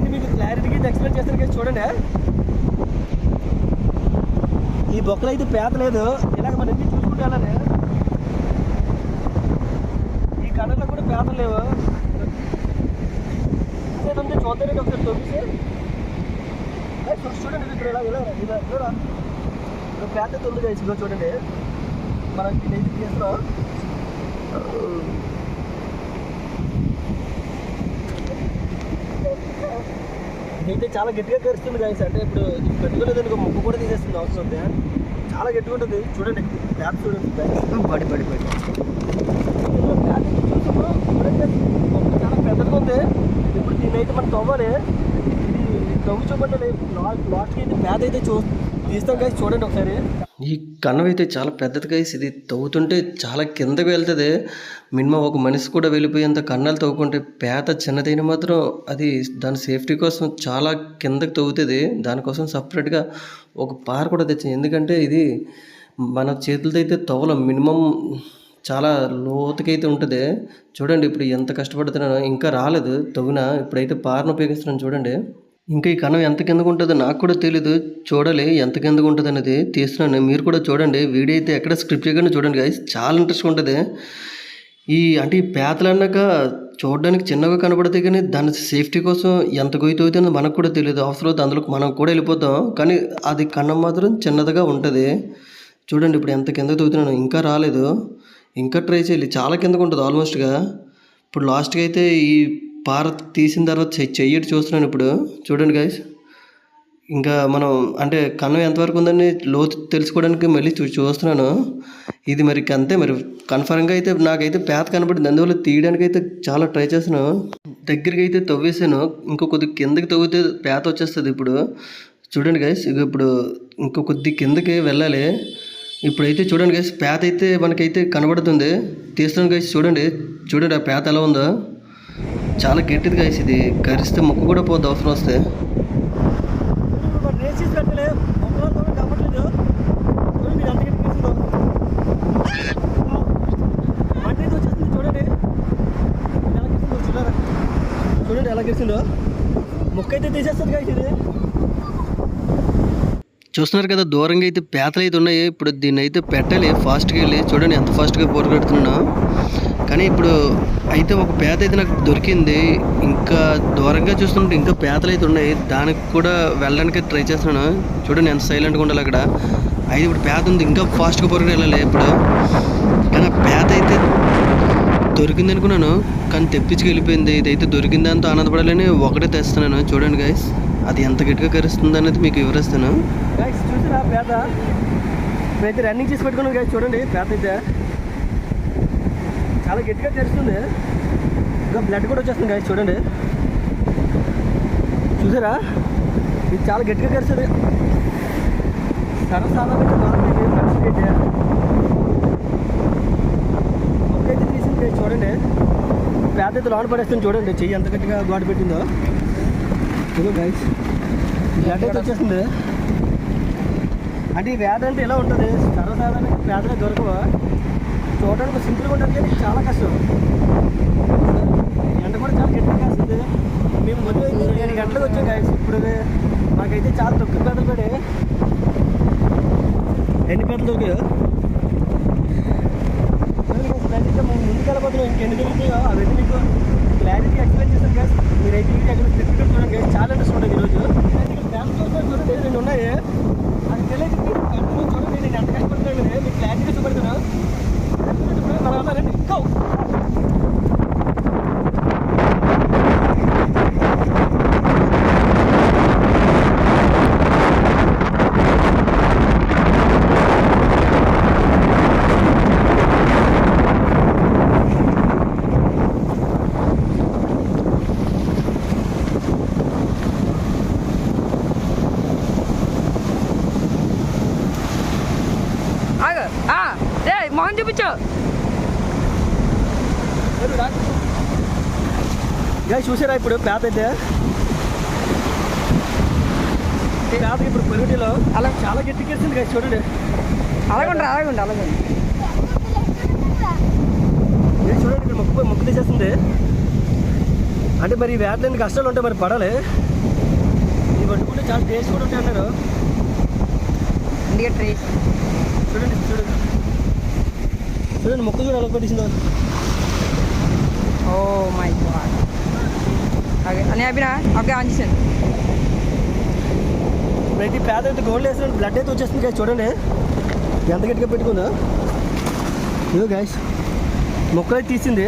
అవన్నీ మీకు క్లారిటీగా ఎక్స్ప్లెయిన్ చేస్తాను కదా చూడండి. ఈ బొక్కలు అయితే పేత లేదు, ఇలాగ మన అన్ని చూసుకుంటే వెళ్ళాలి. ఈ కళ్ళలో కూడా పేతలు లేవు. ఉంది చూద్దానండి ఒకసారి తొమ్మిది చూడండి. ఇక్కడ ఇలా ఇలా ఇలా పేత తొమ్మిది వేసిందో చూడండి. మనం ఇది చేస్తున్నాం. ఇదైతే చాలా గట్టిగా కరుస్తుంది గాయస్. అంటే ఇప్పుడు పెట్టుకోలేదని ముక్కు కూడా తీసేస్తుంది అవసరం ఉంది. చాలా గట్టిగా ఉంటుంది చూడండి. ప్యాప్ చూడండి పడి పడి పడి ప్యాప్ చూసాము. మొక్క చాలా పెద్దగా ఉంది. ఇప్పుడు దీన్ని అయితే మనం తవ్వాలి. ఇది తవ్వి చూపండి. లాస్ట్కి అయితే ప్యాత అయితే తీస్తాం గాయస్ చూడండి ఒకసారి. ఈ కన్నం అయితే చాలా పెద్దది గాయస్. ఇది తవ్వుతుంటే చాలా కిందకి వెళ్తుంది. మినిమం ఒక మనిషి కూడా వెళ్ళిపోయేంత కన్నాలు తవ్వుకుంటే పేత చిన్నదైన మాత్రం అది దాని సేఫ్టీ కోసం చాలా కిందకి తవ్వుతుంది. దానికోసం సపరేట్గా ఒక పార కూడా తెచ్చింది. ఎందుకంటే ఇది మన చేతులతో అయితే తవ్వలం. మినిమం చాలా లోతుకైతే ఉంటుంది. చూడండి ఇప్పుడు ఎంత కష్టపడుతున్నానో. ఇంకా రాలేదు తవ్విన. ఇప్పుడైతే పారను ఉపయోగిస్తున్నాను చూడండి. ఇంకా ఈ కన్నం ఎంత కిందకు ఉంటుందో నాకు కూడా తెలీదు. చూడాలి ఎంత కిందకు ఉంటుంది అనేది తీస్తున్నాను. మీరు కూడా చూడండి. వీడియో అయితే ఎక్కడ స్క్రిప్ట్ చేయకుండా చూడండి గాయస్. చాలా ఇంట్రెస్ట్ ఉంటుంది. అంటే ఈ పేతలు అన్నాక చూడడానికి చిన్నగా కనబడతాయి, కానీ దాని సేఫ్టీ కోసం ఎంత గొయ్యి తవ్వుతుందో మనకు కూడా తెలియదు. అవసరం అందులో మనం కూడా వెళ్ళిపోతాం, కానీ అది కన్నం మాత్రం చిన్నదిగా ఉంటుంది. చూడండి ఇప్పుడు ఎంత కిందకు తవ్వుతున్నాను. ఇంకా రాలేదు. ఇంకా ట్రై చేయాలి. చాలా కిందకు ఉంటుంది ఆల్మోస్ట్గా. ఇప్పుడు లాస్ట్గా అయితే ఈ పార తీసిన తర్వాత చెయ్యటి చూస్తున్నాను ఇప్పుడు. చూడండి గాయస్. ఇంకా మనం అంటే కన్నం ఎంతవరకు ఉందని లోతు తెలుసుకోవడానికి మళ్ళీ చూస్తున్నాను. ఇది మరి అంతే. మరి కన్ఫర్మ్గా అయితే నాకైతే పేత కనబడింది. అందువల్ల తీయడానికి అయితే చాలా ట్రై చేస్తున్నాను. దగ్గరికి అయితే తవ్వేసాను. ఇంకో కొద్దిగా కిందకి తవ్వితే పేత వచ్చేస్తుంది. ఇప్పుడు చూడండి గాయస్. ఇప్పుడు ఇంకో కొద్ది కిందకి వెళ్ళాలి. ఇప్పుడైతే చూడండి గాయస్. పేత అయితే మనకైతే కనబడుతుంది. తీస్తున్నాను గాయస్. చూడండి చూడండి ఆ పేత ఎలా ఉందో. చాలా గట్టిది గాయస్. ఇది కరిస్తే ముక్కు కూడా పోద్ది అవసరం వస్తే. చూడండి ఎలా గెలిచిందో. ముక్క అయితే తీసేస్తుంది గాయస్. ఇది చూస్తున్నారు కదా, దూరంగా అయితే పేతలు అయితే ఉన్నాయి. ఇప్పుడు దీన్ని అయితే పెట్టాలి ఫాస్ట్గా వెళ్ళి. చూడండి ఎంత ఫాస్ట్గా పోరు కడుతున్నాను. కానీ ఇప్పుడు అయితే ఒక పేత అయితే నాకు దొరికింది. ఇంకా దూరంగా చూస్తుంటే ఇంకా పేతలు అయితే ఉన్నాయి. దానికి కూడా వెళ్ళడానికి ట్రై చేస్తున్నాను. చూడండి ఎంత సైలెంట్గా ఉండాలి అక్కడ. అయితే ఇప్పుడు పేత ఉంది. ఇంకా ఫాస్ట్గా పొరుగు వెళ్ళాలి ఇప్పుడు. కానీ ఆ పేత అయితే దొరికింది అనుకున్నాను, కానీ తెప్పించుకు వెళ్ళిపోయింది. ఇదైతే దొరికింది అంతా ఆనందపడాలని ఒకటే తెస్తున్నాను. చూడండి గాయస్ అది ఎంత గట్టిగా కరుస్తుంది అనేది మీకు వివరిస్తాను. గాయస్ చూసారా పేత? ఇప్పుడైతే రన్నింగ్ చేసి పెట్టుకున్నాను గాయస్. చూడండి పేత అయితే చాలా గట్టిగా కరుస్తుంది. ఇంకా బ్లడ్ కూడా వచ్చేస్తుంది గాయస్. చూడండి చూసారా, ఇది చాలా గట్టిగా కరుస్తుంది. సరసాధారణంగా నార్మల్ మనిషికి అయితే మొక్కైతే తీసింది గాయస్. చూడండి పేద అయితే లోన పడేస్తుంది. చూడండి చెయ్యి ఎంత గట్టిగా గాడు పెట్టిందో. చూడండి గాయస్ బ్లడ్ అయితే వచ్చేస్తుంది. అంటే ఈ వ్యాధి అంటే ఇలా ఉంటుంది. సర్వసాధారణంగా పేదలే దొరకవు. చూడడానికి సింపుల్గా ఉంటుంది, కానీ చాలా కష్టం. ఎండ కూడా చాలా గట్టిగా వస్తుంది. మేము ముందు 7 గంటలకు వచ్చాం గాయస్. ఇప్పుడు మాకైతే చాలా తక్కువ పేదలు పడి. ఎన్ని పేదలు దొరికాయో ముందుకు వెళ్ళిపోతున్నాం. ఇంకెన్ని దొరుకుతాయో అవన్నీ మీకు క్లారిటీ ఎక్స్ప్లెయిన్ చేశాను గాయస్. మీరైతే ఇంటి అక్కడ స్క్రిప్ట్ చూడండి గాయస్. చాలా ఇంట్రెస్ట్ ఉంటుంది ఈరోజు. చూడండి 2 ఉన్నాయి. అది తెలియదు చూడండి. నేను ఎంత కష్టపడుతున్నాను మీకు క్లారిటీగా చూపెడుతున్నాను. మనం అన్నారండి ఇంకా మొహం చూపించు. చూసారా ఇప్పుడు పేత అయితే పేత ఇప్పుడు పొలిటీలో అలా చాలా గట్టికేసింది కదా. చూడండి అలాగండి అలాగండి అలాగండి. చూడండి ఇక్కడ మొక్కు తీసేస్తుంది. అంటే మరి ఈ వేటలేని కష్టాలు ఉంటాయి, మరి పడాలి. చూడండి చాలా టేస్ట్ కూడా ఉంటాయి అన్నారు. ఇండియా ట్రేస్. చూడండి చూడండి చూడండి మొక్క కూడా ఎలా పట్టించిందో. Oh my god. ఓకే అని అభినా ఓకే ఆన్ చేసాను. ప్రతి పేద అయితే గోల్డ్ వేసిన బ్లడ్ అయితే వచ్చేస్తుంది గాయస్. చూడండి ఎంత గట్టిగా పెట్టుకుందో. ఇదో గాయస్ మొక్కలు అయితే తీసింది.